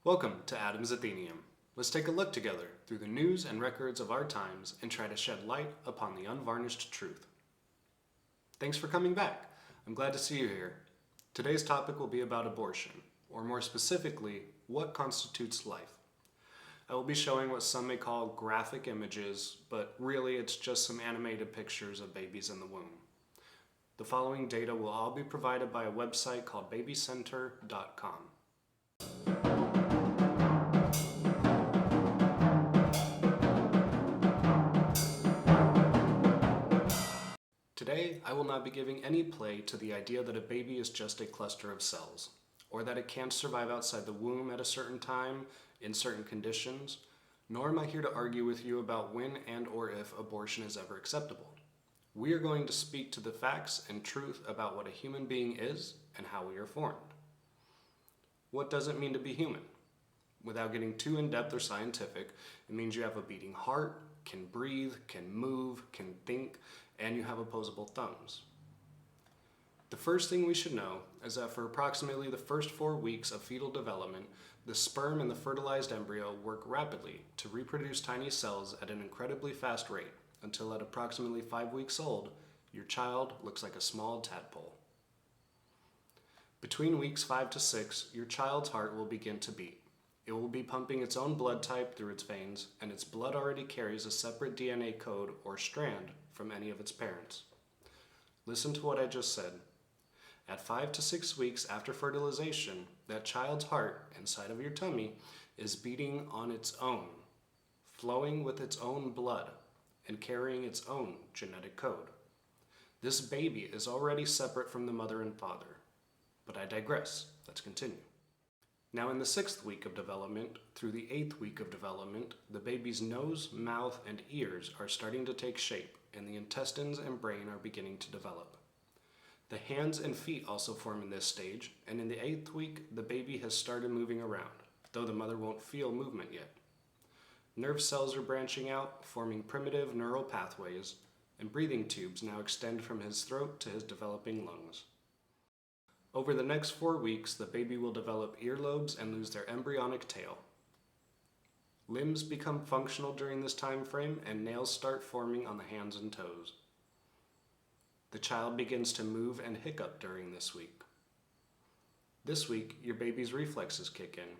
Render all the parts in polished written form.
Welcome to Adam's Athenaeum. Let's take a look together through the news and records of our times and try to shed light upon the unvarnished truth. Thanks for coming back. I'm glad to see you here. Today's topic will be about abortion, or more specifically, what constitutes life. I will be showing what some may call graphic images, but really it's just some animated pictures of babies in the womb. The following data will all be provided by a website called babycenter.com. Today, I will not be giving any play to the idea that a baby is just a cluster of cells, or that it can't survive outside the womb at a certain time, in certain conditions, nor am I here to argue with you about when and or if abortion is ever acceptable. We are going to speak to the facts and truth about what a human being is and how we are formed. What does it mean to be human? Without getting too in-depth or scientific, it means you have a beating heart, can breathe, can move, can think, and you have opposable thumbs. The first thing we should know is that for approximately the first 4 weeks of fetal development, the sperm and the fertilized embryo work rapidly to reproduce tiny cells at an incredibly fast rate, until at approximately 5 weeks old, your child looks like a small tadpole. Between weeks 5 to 6, your child's heart will begin to beat. It will be pumping its own blood type through its veins, and its blood already carries a separate DNA code or strand from any of its parents. Listen to what I just said. At 5 to 6 weeks after fertilization, that child's heart inside of your tummy is beating on its own, flowing with its own blood, and carrying its own genetic code. This baby is already separate from the mother and father. But I digress. Let's continue. Now in the 6th week of development through the 8th week of development, the baby's nose, mouth, and ears are starting to take shape, and the intestines and brain are beginning to develop. The hands and feet also form in this stage, and in the 8th week, the baby has started moving around, though the mother won't feel movement yet. Nerve cells are branching out, forming primitive neural pathways, and breathing tubes now extend from his throat to his developing lungs. Over the next 4 weeks, the baby will develop earlobes and lose their embryonic tail. Limbs become functional during this time frame, and nails start forming on the hands and toes. The child begins to move and hiccup during this week. This week, your baby's reflexes kick in.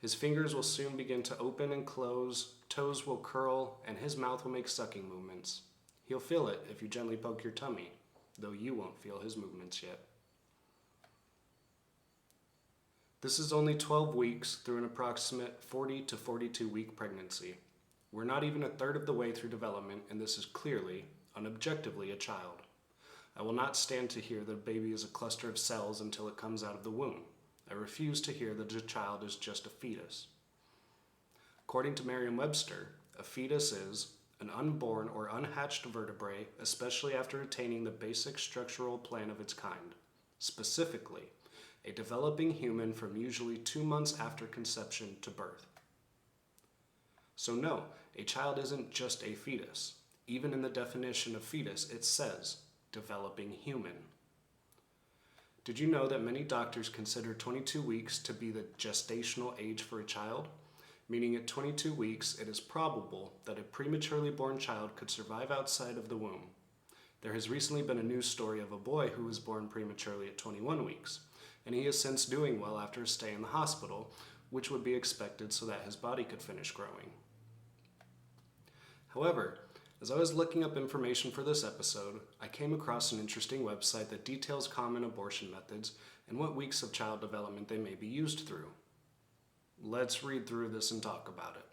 His fingers will soon begin to open and close, toes will curl, and his mouth will make sucking movements. He'll feel it if you gently poke your tummy, though you won't feel his movements yet. This is only 12 weeks through an approximate 40 to 42 week pregnancy. We're not even a third of the way through development, and this is clearly, unobjectively, a child. I will not stand to hear that a baby is a cluster of cells until it comes out of the womb. I refuse to hear that a child is just a fetus. According to Merriam-Webster, a fetus is an unborn or unhatched vertebrae, especially after attaining the basic structural plan of its kind. Specifically, a developing human from usually 2 months after conception to birth. So no, a child isn't just a fetus. Even in the definition of fetus, it says, developing human. Did you know that many doctors consider 22 weeks to be the gestational age for a child? Meaning at 22 weeks, it is probable that a prematurely born child could survive outside of the womb. There has recently been a news story of a boy who was born prematurely at 21 weeks, and he is since doing well after a stay in the hospital, which would be expected so that his body could finish growing. However, as I was looking up information for this episode, I came across an interesting website that details common abortion methods and what weeks of child development they may be used through. Let's read through this and talk about it.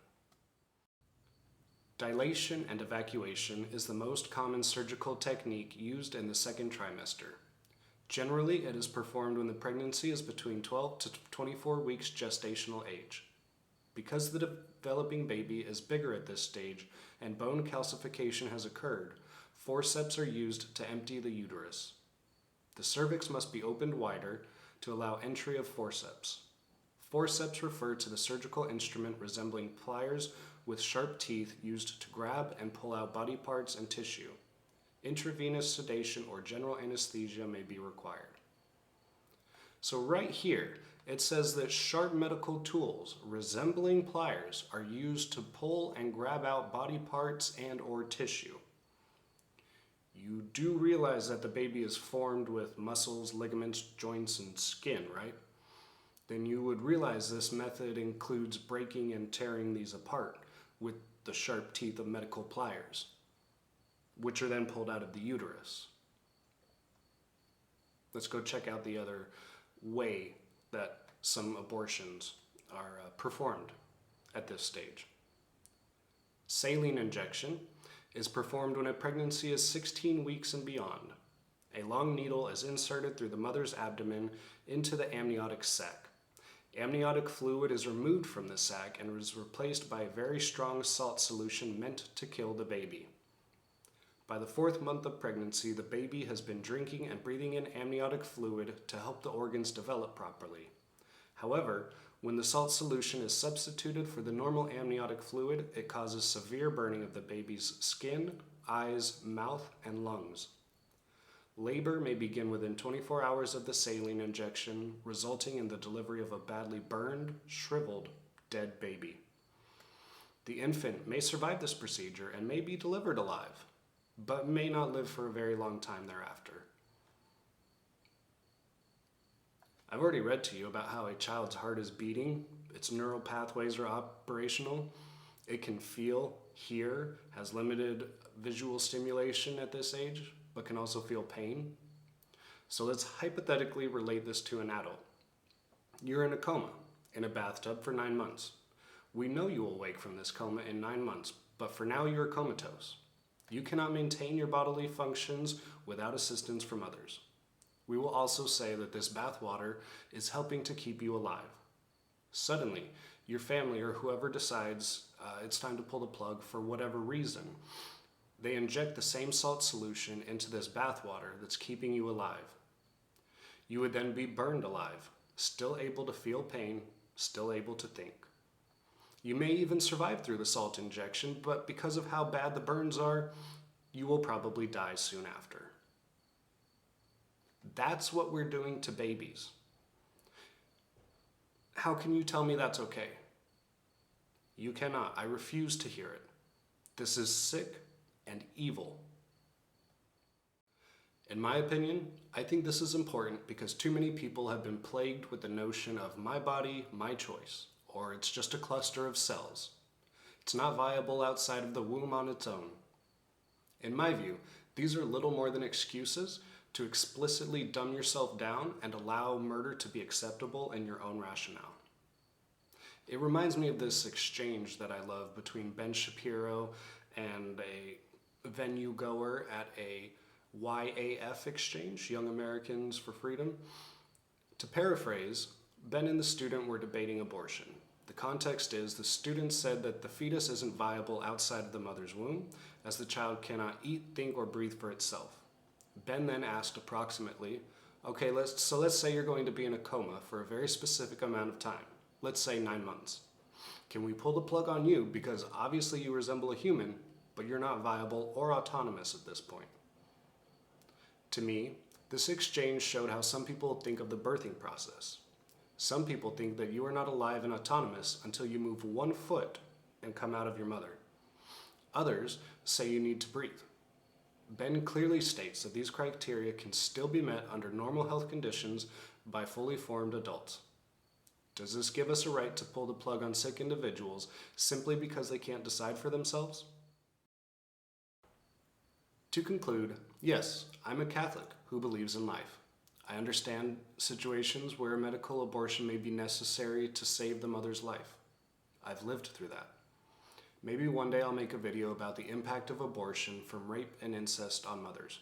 Dilation and evacuation is the most common surgical technique used in the 2nd trimester. Generally, it is performed when the pregnancy is between 12 to 24 weeks gestational age. Because the developing baby is bigger at this stage and bone calcification has occurred, forceps are used to empty the uterus. The cervix must be opened wider to allow entry of forceps. Forceps refer to the surgical instrument resembling pliers with sharp teeth used to grab and pull out body parts and tissue. Intravenous sedation or general anesthesia may be required. So right here It says that sharp medical tools resembling pliers are used to pull and grab out body parts and or tissue. You do realize that the baby is formed with muscles, ligaments, joints, and skin, right? Then you would realize this method includes breaking and tearing these apart with the sharp teeth of medical pliers, which are then pulled out of the uterus. Let's go check out the other way that some abortions are performed at this stage. Saline injection is performed when a pregnancy is 16 weeks and beyond. A long needle is inserted through the mother's abdomen into the amniotic sac. Amniotic fluid is removed from the sac and is replaced by a very strong salt solution meant to kill the baby. By the 4th month of pregnancy, the baby has been drinking and breathing in amniotic fluid to help the organs develop properly. However, when the salt solution is substituted for the normal amniotic fluid, it causes severe burning of the baby's skin, eyes, mouth, and lungs. Labor may begin within 24 hours of the saline injection, resulting in the delivery of a badly burned, shriveled, dead baby. The infant may survive this procedure and may be delivered alive, but may not live for a very long time thereafter. I've already read to you about how a child's heart is beating, its neural pathways are operational, it can feel, hear, has limited visual stimulation at this age, but can also feel pain. So let's hypothetically relate this to an adult. You're in a coma, in a bathtub for 9 months. We know you will wake from this coma in 9 months, but for now you're comatose. You cannot maintain your bodily functions without assistance from others. We will also say that this bathwater is helping to keep you alive. Suddenly, your family or whoever decides it's time to pull the plug for whatever reason, they inject the same salt solution into this bathwater that's keeping you alive. You would then be burned alive, still able to feel pain, still able to think. You may even survive through the salt injection, but because of how bad the burns are, you will probably die soon after. That's what we're doing to babies. How can you tell me that's okay? You cannot. I refuse to hear it. This is sick and evil. In my opinion, I think this is important because too many people have been plagued with the notion of my body, my choice, or it's just a cluster of cells. It's not viable outside of the womb on its own. In my view, these are little more than excuses to explicitly dumb yourself down and allow murder to be acceptable in your own rationale. It reminds me of this exchange that I love between Ben Shapiro and a venue goer at a YAF exchange, Young Americans for Freedom. To paraphrase, Ben and the student were debating abortion. The context is the student said that the fetus isn't viable outside of the mother's womb, as the child cannot eat, think, or breathe for itself. Ben then asked approximately, okay, let's say you're going to be in a coma for a very specific amount of time, let's say 9 months. Can we pull the plug on you because obviously you resemble a human, but you're not viable or autonomous at this point? To me, this exchange showed how some people think of the birthing process. Some people think that you are not alive and autonomous until you move 1 foot and come out of your mother. Others say you need to breathe. Ben clearly states that these criteria can still be met under normal health conditions by fully formed adults. Does this give us a right to pull the plug on sick individuals simply because they can't decide for themselves? To conclude, yes, I'm a Catholic who believes in life. I understand situations where a medical abortion may be necessary to save the mother's life. I've lived through that. Maybe one day I'll make a video about the impact of abortion from rape and incest on mothers.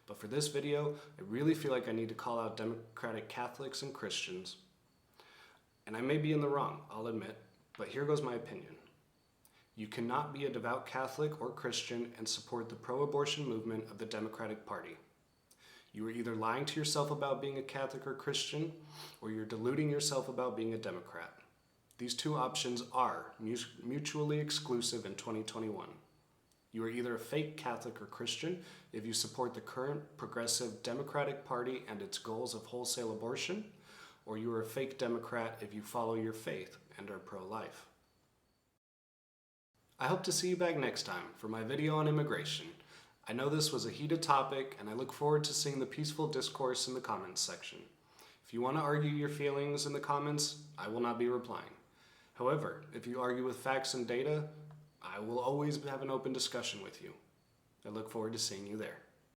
But for this video, I really feel like I need to call out Democratic Catholics and Christians. And I may be in the wrong, I'll admit, but here goes my opinion. You cannot be a devout Catholic or Christian and support the pro-abortion movement of the Democratic Party. You are either lying to yourself about being a Catholic or Christian, or you're deluding yourself about being a Democrat. These two options are mutually exclusive in 2021. You are either a fake Catholic or Christian if you support the current progressive Democratic Party and its goals of wholesale abortion, or you are a fake Democrat if you follow your faith and are pro-life. I hope to see you back next time for my video on immigration. I know this was a heated topic, and I look forward to seeing the peaceful discourse in the comments section. If you want to argue your feelings in the comments, I will not be replying. However, if you argue with facts and data, I will always have an open discussion with you. I look forward to seeing you there.